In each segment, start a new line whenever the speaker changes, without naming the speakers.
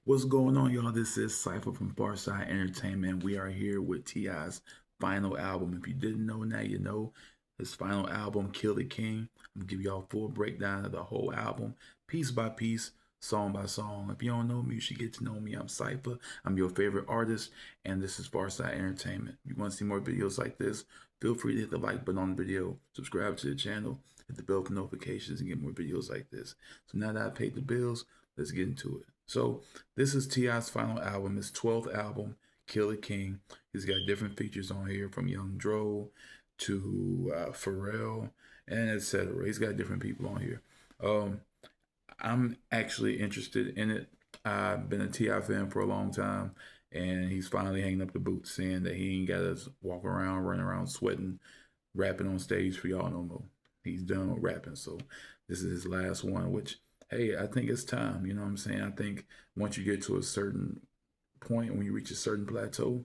What's going on, y'all? This is Cypher from Farside Entertainment. We are here with T.I.'s final album. If you didn't know, now you know. His final album, Kill the King. I'm gonna give y'all a full breakdown of the whole album, piece by piece, song by song. If you don't know me, you should get to know me. I'm Cypher. I'm your favorite artist, and this is Farside Entertainment. If you want to see more videos like this, feel free to hit the like button on the video, subscribe to the channel, hit the bell for notifications, and get more videos like this. So now that I paid the bills, let's get into it. So this is T.I.'s final album, his 12th album, Kill the King. He's got different features on here from Young Dro to Pharrell and etc. He's got different people on here. Um, I'm actually interested in it. I've been a T.I. fan for a long time, and he's finally hanging up the boots, saying that he ain't got to walk around, run around sweating, rapping on stage for y'all no more. He's done with rapping, so this is his last one, which hey, I think it's time. You know what I'm saying? I think once you get to a certain point, when you reach a certain plateau,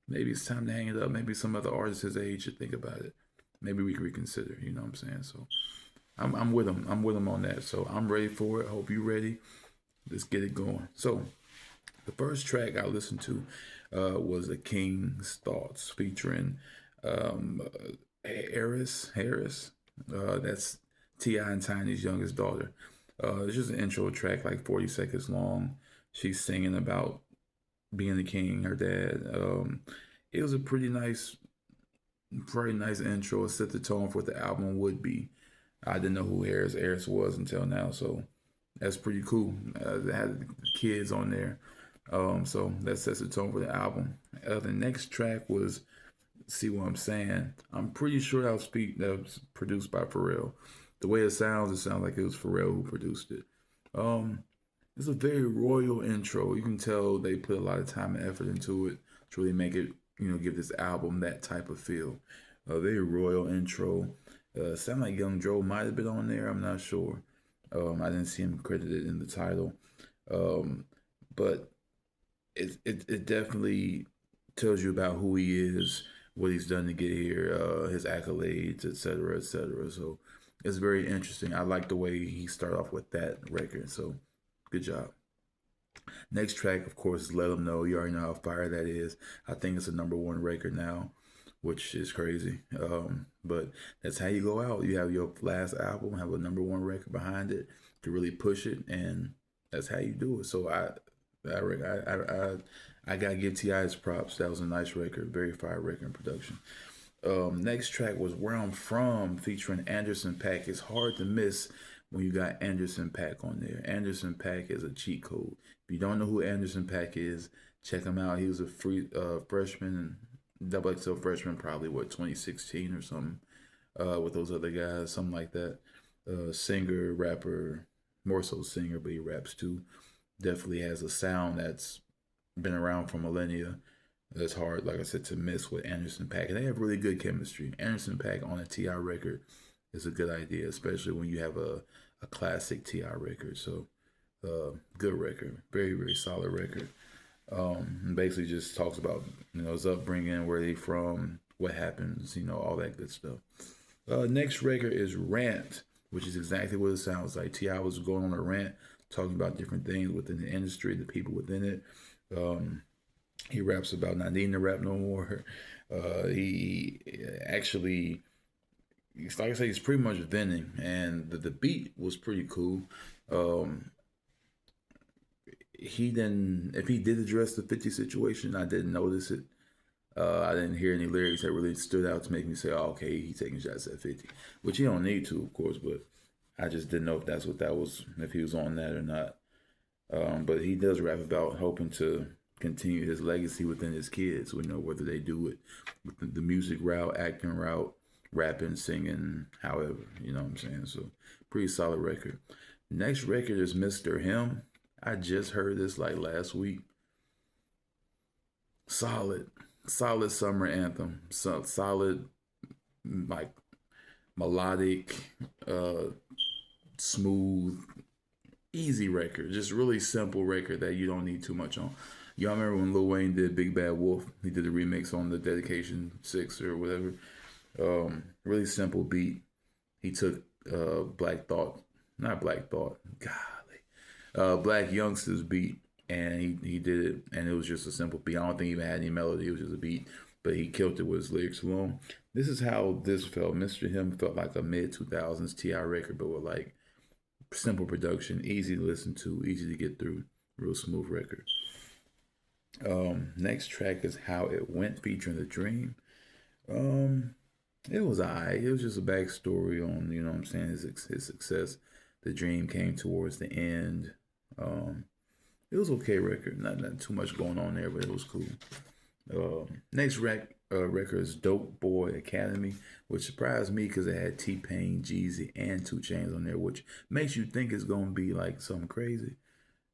maybe it's time to hang it up. Maybe some other artists his age should think about it. Maybe we can reconsider. You know what I'm saying? So I'm with him. I'm with him on that. So I'm ready for it. Hope you ready. Let's get it going. So the first track I listened to was "The King's Thoughts" featuring um, Harris. That's T.I. and Tiny's youngest daughter. It's just an intro track, like 40 seconds long. She's singing about being the king, her dad. It was a pretty nice intro. It set the tone for what the album would be. I didn't know who Harris was until now, so that's pretty cool. They had the kids on there, so that sets the tone for the album. The next track was "See What I'm Saying." I'm pretty sure that was produced by Pharrell. The way it sounds like it was Pharrell who produced it. Um, it's a very royal intro. You can tell they put a lot of time and effort into it to really make it, give this album that type of feel. A very royal intro. Sound like Young Joe might have been on there. I'm not sure. I didn't see him credited in the title, um, but it definitely tells you about who he is, what he's done to get here, his accolades, etc., etc. So it's very interesting. I like the way he started off with that record. So good job. Next track, of course, is "Let Them Know." You already know how fire that is. I think it's a number one record now, which is crazy. But that's how you go out. You have your last album, have a number one record behind it to really push it, and that's how you do it. So I gotta give Ti his props. That was a nice record, very fire record in production. Next track was "Where I'm From" featuring Anderson .Paak. It's hard to miss when you got Anderson .Paak on there. Anderson .Paak is a cheat code. If you don't know who Anderson .Paak is, check him out. He was a free freshman, double XL freshman, probably what 2016 or something, with those other guys, something like that. Singer, rapper, more so singer, but he raps too. Definitely has a sound that's been around for millennia. It's hard, like I said, to miss with Anderson .Paak. And they have really good chemistry. Anderson .Paak on a Ti record is a good idea, especially when you have a classic Ti record. So, good record, very very solid record. And basically just talks about his upbringing, where they from, what happens, all that good stuff. Next record is "Rant," which is exactly what it sounds like. Ti was going on a rant, talking about different things within the industry, the people within it. He raps about not needing to rap no more. He actually, like I say, he's pretty much venting, and the beat was pretty cool. Um, he didn't, if he did address the 50 situation, I didn't notice it. I didn't hear any lyrics that really stood out to make me say, "Oh, okay, he's taking shots at 50," which you don't need to, of course, but I just didn't know if that's what that was, if he was on that or not. But he does rap about hoping to continue his legacy within his kids. We know whether they do it with the music route, acting route, rapping, singing, however, you know what I'm saying? So, pretty solid record. Next record is Mr. Him. I just heard this like last week. Solid, solid summer anthem. So, solid, like melodic, uh, smooth, easy record, just really simple record that you don't need too much on. Y'all remember when Lil Wayne did Big Bad Wolf? He did a remix on the Dedication 6 or whatever. Really simple beat. He took Black Thought, not Black Thought, golly, Black Youngster's beat and he did it, and it was just a simple beat. I don't think he even had any melody. It was just a beat, but he killed it with his lyrics alone. This is how this felt. Mr. Him felt like a mid 2000s Ti record, but with like simple production, easy to listen to, easy to get through, real smooth record. Next track is How It Went featuring The Dream. It was alright. It was just a backstory on, you know what I'm saying, his success. The Dream came towards the end. It was okay record. Not too much going on there, but it was cool. Next record is Dope Boy Academy, which surprised me because it had T-Pain, Jeezy, and 2 Chainz on there, which makes you think it's gonna be like something crazy.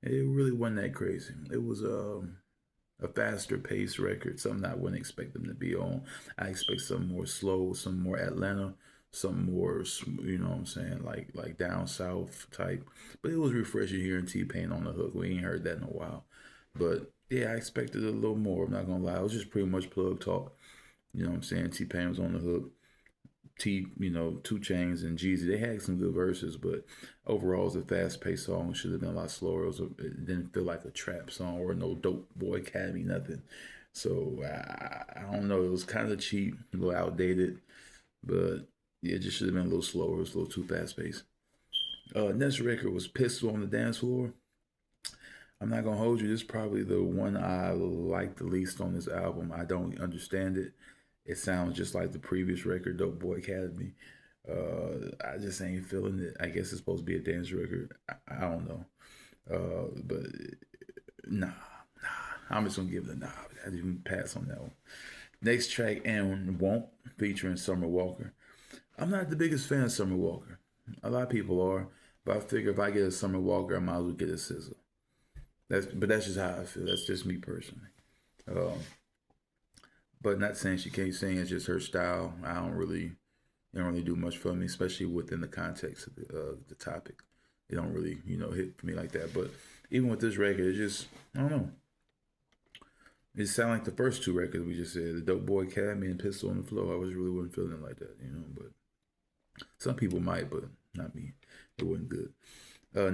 It really wasn't that crazy. It was a faster paced record, something I wouldn't expect them to be on. I expect something more slow, some more Atlanta, some more, you know what I'm saying, like down south type. But it was refreshing hearing T-Pain on the hook. We ain't heard that in a while. But yeah, I expected a little more. I'm not gonna lie. It was just pretty much plug talk. You know what I'm saying? T-Pain was on the hook. 2 Chainz and Jeezy, they had some good verses, but overall, it was a fast-paced song. It should have been a lot slower. It didn't feel like a trap song or no Dope Boy Academy, nothing. So I don't know. It was kind of cheap, a little outdated, but yeah, it just should have been a little slower. It was a little too fast-paced. Next record was Pistol on the Dance Floor. I'm not gonna hold you. This is probably the one I like the least on this album. I don't understand it. It sounds just like the previous record, Dope Boy Academy. I just ain't feeling it. I guess it's supposed to be a dance record. I don't know. But nah. I'm just gonna give it a nah. I didn't pass on that one. Next track, And Won't, featuring Summer Walker. I'm not the biggest fan of Summer Walker. A lot of people are, but I figure if I get a Summer Walker, I might as well get a SZA. That's just how I feel. That's just me personally. But not saying she can't sing. It's just her style. It don't really do much for me, especially within the context of the topic. It don't really hit for me like that. But even with this record, it just I don't know. It sounded like the first 2 records we just said, the Dope Boy Academy and Pistol on the Floor. I wasn't feeling it like that, But some people might, but not me. It wasn't good.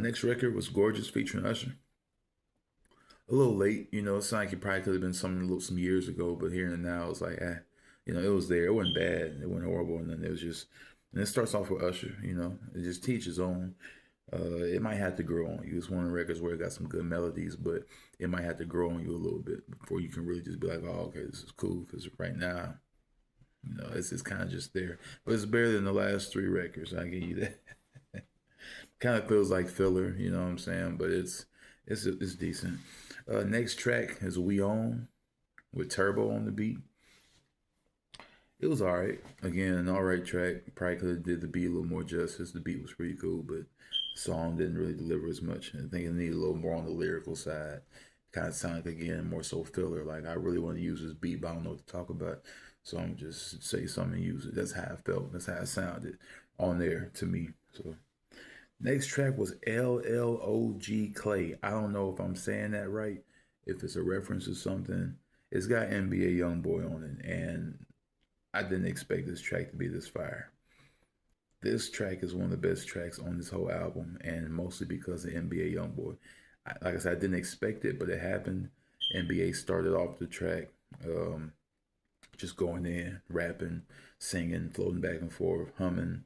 Next record was Gorgeous featuring Usher. A little late, it sounded like it probably could have been some years ago, but here and now it's like, it was there. It wasn't bad. It wasn't horrible, and then it was just, and it starts off with Usher, it just teaches on. It might have to grow on you. It's one of the records where it got some good melodies, but it might have to grow on you a little bit before you can really just be like, oh, okay, this is cool. Because right now, it's kind of just there. But it's better than the last 3 records. I give you that. Kind of feels like filler, you know what I'm saying? But it's decent. Next track is We Own with Turbo on the beat. It was alright. Again, an alright track. Probably could have did the beat a little more justice. The beat was pretty cool, but the song didn't really deliver as much. I think it needed a little more on the lyrical side. Kind of sounded again more so filler. Like I really want to use this beat, but I don't know what to talk about. So I'm just say something and use it. That's how I felt. That's how it sounded on there to me. So next track was LLOG Clay. I don't know if I'm saying that right. If it's a reference to something. It's got NBA Youngboy on it, and I didn't expect this track to be this fire. This track is one of the best tracks on this whole album, and mostly because of NBA Youngboy. Like I said, I didn't expect it, but it happened. NBA started off the track, just going in, rapping, singing, floating back and forth, humming,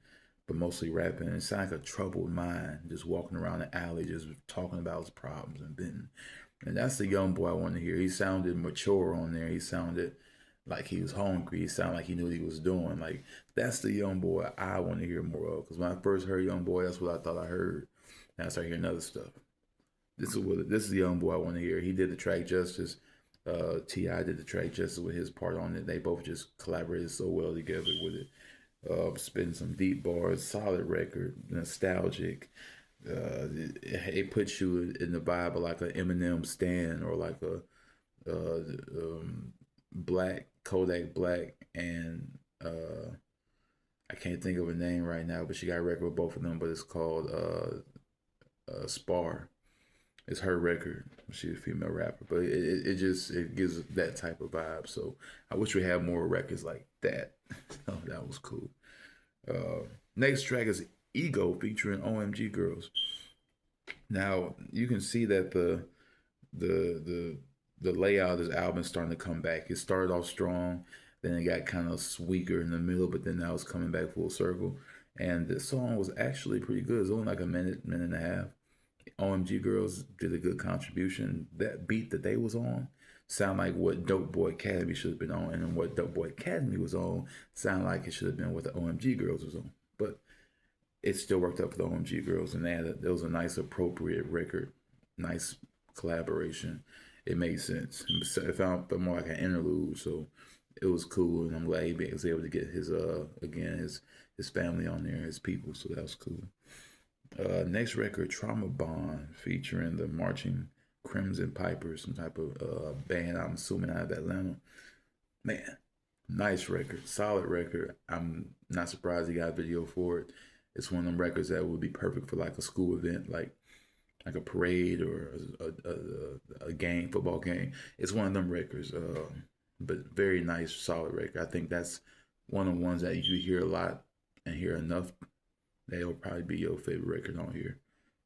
but mostly rapping. It sounded like a troubled mind, just walking around the alley, just talking about his problems and venting. And that's the young boy I want to hear. He sounded mature on there. He sounded like he was hungry. He sounded like he knew what he was doing. Like, that's the young boy I want to hear more of. Because when I first heard Young Boy, that's what I thought I heard. And I started hearing other stuff. This is the young boy I want to hear. He did the track justice. T.I. did the track justice with his part on it. They both just collaborated so well together with it. Spitting some deep bars, solid record, nostalgic. It puts you in the vibe of like an Eminem Stan or like a Black Kodak Black and I can't think of a name right now, but she got a record with both of them, but it's called Spar. It's her record. She's a female rapper, but it gives that type of vibe. So I wish we had more records like that. Oh, that was cool. Next track is Ego featuring OMG Girls. Now you can see that the the the layout of this album is starting to come back. It started off strong, then it got kind of weaker in the middle, but then now it's coming back full circle. And this song was actually pretty good. It's only like a minute and a half. OMG Girls did a good contribution. That beat that they was on sound like what Dope Boy Academy should have been on, and then what Dope Boy Academy was on sound like it should have been what the OMG Girls was on. But it still worked out for the OMG Girls, and it was a nice, appropriate record, nice collaboration. It made sense. It felt more like an interlude, so it was cool, and I'm glad he was able to get his again his family on there, his people, so that was cool. Next record, Trauma Bond, featuring the Marching Crimson Pipers, some type of band, I'm assuming out of Atlanta. Man, nice record, solid record. I'm not surprised he got a video for it. It's one of them records that would be perfect for like a school event, like a parade or a game, football game. It's one of them records, but very nice, solid record. I think that's one of the ones that you hear a lot and hear enough. That'll probably be your favorite record on here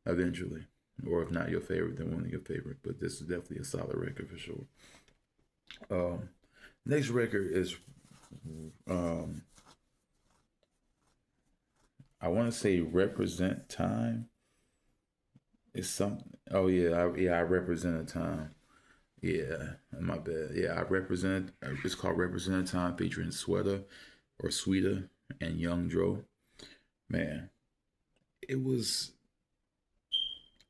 eventually. Or if not your favorite, then one of your favorite. But this is definitely a solid record for sure. Next record is I want to say Represent Time. It's something. Oh yeah, I represent a time. Yeah, my bad. Yeah, I represent. It's called Represent a Time, featuring Sweater or Sweeter and Young Dro. Man, it was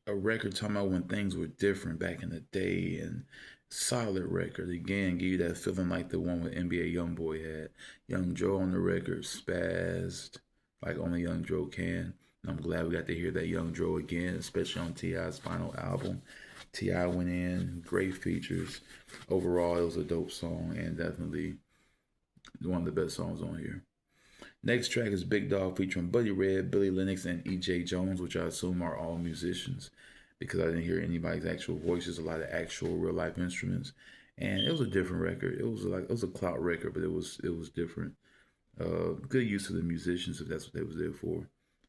a record talking about when things were different back in the day, and solid record again. Give you that feeling like the one with NBA YoungBoy had. Young Dro on the record, spazzed like only Young Dro can. I'm glad we got to hear that Young Dro again, especially on T.I.'s final album. T.I. went in, great features. Overall, it was a dope song and definitely one of the best songs on here. Next track is Big Dog featuring Buddy Red, Billy Lennox, and E.J. Jones, which I assume are all musicians because I didn't hear anybody's actual voices, a lot of actual real life instruments. And it was a different record. It was a clout record, but it was different. Good use of the musicians if that's what they was there for.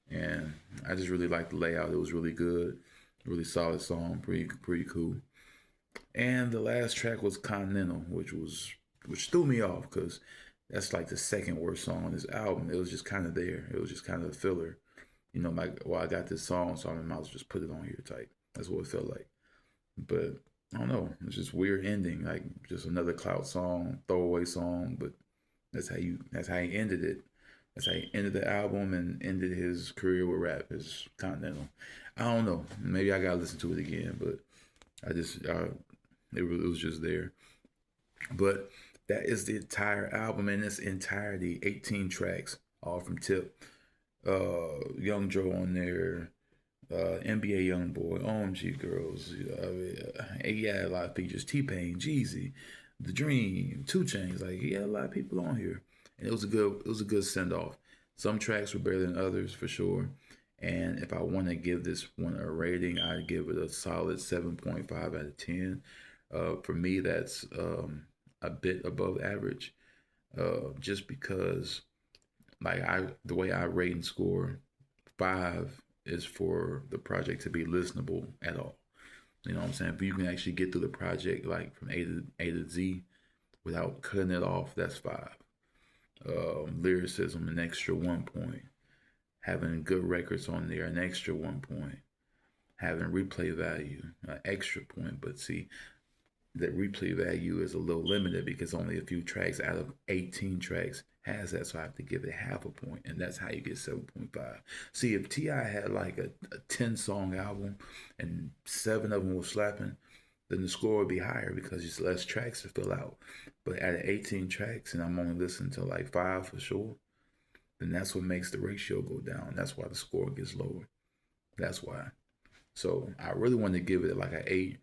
And I just really liked the layout. It was really good, really solid song, pretty cool. And the last track was Continental, which threw me off because that's like the second worst song on this album. It was just kind of there. It was just kind of a filler. You know, like, well, I got this song, so I might as well just put it on here type. That's what it felt like. But I don't know. It's just weird ending, like just another clout song, throwaway song. But that's how he ended it. That's how he ended the album and ended his career with rap. Is Continental. I don't know. Maybe I gotta listen to it again, but it was just there. But that is the entire album in its entirety, 18 tracks, all from Tip. Young Dro on there, NBA YoungBoy, OMG Girls. He had a lot of features. T-Pain, Jeezy, The Dream, 2 Chainz. Like he had a lot of people on here, and it was a good send off. Some tracks were better than others for sure. And if I want to give this one a rating, I'd give it a solid 7.5 out of 10. For me, that's a bit above average, just because like the way I rate and score, 5 is for the project to be listenable at all. You know what I'm saying? If you can actually get through the project like from A to Z without cutting it off, that's 5. Lyricism, an extra 1 point. Having good records on there, an extra 1 point. Having replay value, an extra point. But see, the replay value is a little limited because only a few tracks out of 18 tracks has that, so I have to give it half a point, and that's how you get 7.5. See, if T.I. had like a 10 song album and 7 of them were slapping, then the score would be higher because there's less tracks to fill out. But out of 18 tracks, and I'm only listening to like 5 for sure, then that's what makes the ratio go down. That's why the score gets lower. That's why. So I really want to give it like an 8.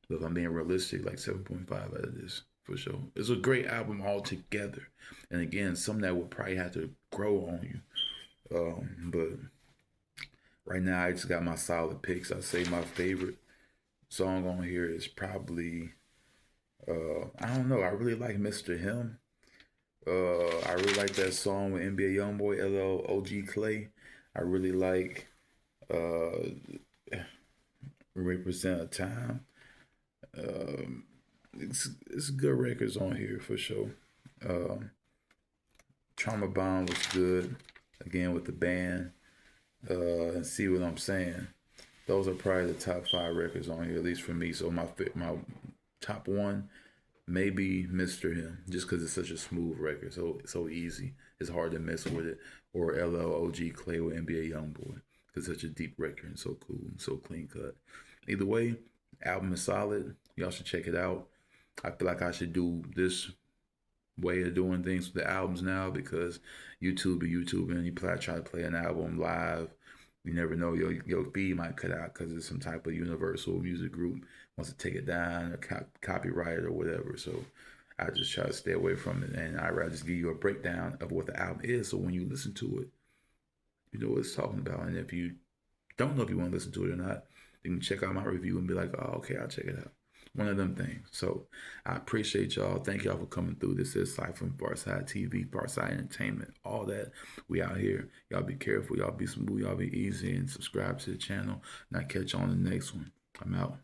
But if I'm being realistic, like 7.5 out of this for sure. It's a great album altogether. And again, some that would probably have to grow on you. But right now, I just got my solid picks. I say my favorite song on here is probably, I don't know. I really like Mr. Him. I really like that song with NBA YoungBoy, LL OG Clay. I really like Represent a Time. It's good records on here for sure. Trauma Bond was good. Again with the band. And see what I'm saying. Those are probably the top 5 records on here, at least for me. So my top one, maybe Mr. Him, just because it's such a smooth record, so easy. It's hard to mess with it. Or LL Clay with NBA YoungBoy, because it's such a deep record and so cool and so clean cut. Either way, album is solid. Y'all should check it out. I feel like I should do this way of doing things with the albums now, because YouTube be YouTube, and you try to play an album live, you never know, your feed might cut out because it's some type of Universal Music Group wants to take it down or copyright it or whatever. So I just try to stay away from it, and I'd rather just give you a breakdown of what the album is, so when you listen to it, you know what it's talking about. And if you don't know if you want to listen to it or not, you can check out my review and be like, oh, okay, I'll check it out. One of them things. So I appreciate y'all. Thank y'all for coming through. This is Cypher from Farside TV, Farside Entertainment, all that. We out here. Y'all be careful. Y'all be smooth. Y'all be easy. And subscribe to the channel. And I'll catch you on the next one. I'm out.